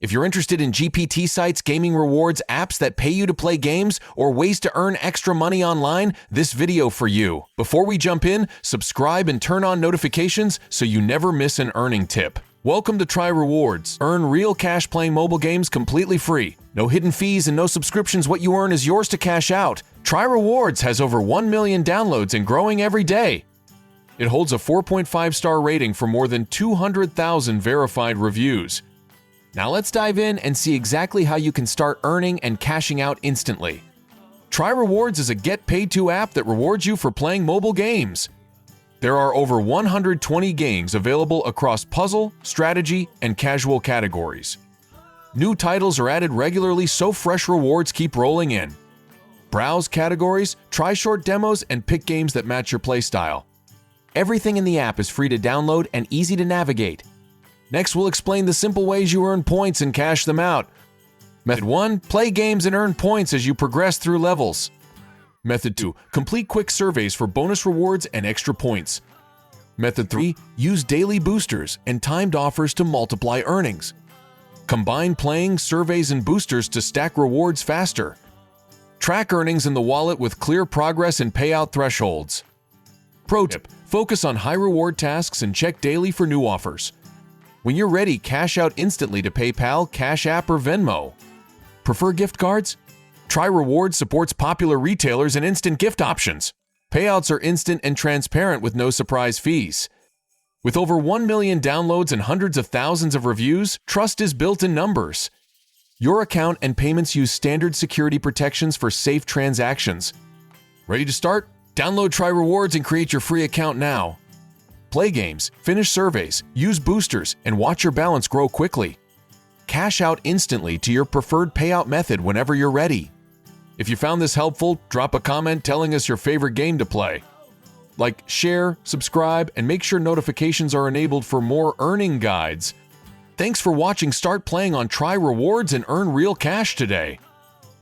If you're interested in GPT sites, gaming rewards, apps that pay you to play games, or ways to earn extra money online, this video for you. Before we jump in, subscribe and turn on notifications so you never miss an earning tip. Welcome to Try Rewards. Earn real cash playing mobile games completely free. No hidden fees and no subscriptions. What you earn is yours to cash out. Try Rewards has over 1 million downloads and growing every day. It holds a 4.5-star rating for more than 200,000 verified reviews. Now let's dive in and see exactly how you can start earning and cashing out instantly. Try Rewards is a get-paid-to app that rewards you for playing mobile games. There are over 120 games available across puzzle, strategy, and casual categories. New titles are added regularly, so fresh rewards keep rolling in. Browse categories, try short demos, and pick games that match your playstyle. Everything in the app is free to download and easy to navigate. Next, we'll explain the simple ways you earn points and cash them out. Method 1. Play games and earn points as you progress through levels. Method 2. Complete quick surveys for bonus rewards and extra points. Method 3. Use daily boosters and timed offers to multiply earnings. Combine playing, surveys, and boosters to stack rewards faster. Track earnings in the wallet with clear progress and payout thresholds. Pro tip: focus on high-reward tasks and check daily for new offers. When you're ready, cash out instantly to PayPal, Cash App, or Venmo. Prefer gift cards? Try Rewards supports popular retailers and instant gift options. Payouts are instant and transparent with no surprise fees. With over 1 million downloads and hundreds of thousands of reviews, trust is built in numbers. Your account and payments use standard security protections for safe transactions. Ready to start? Download Try Rewards and create your free account now. Play games, finish surveys, use boosters, and watch your balance grow quickly. Cash out instantly to your preferred payout method whenever you're ready. If you found this helpful, drop a comment telling us your favorite game to play. Like, share, subscribe, and make sure notifications are enabled for more earning guides. Thanks for watching. Start playing on Try Rewards and earn real cash today.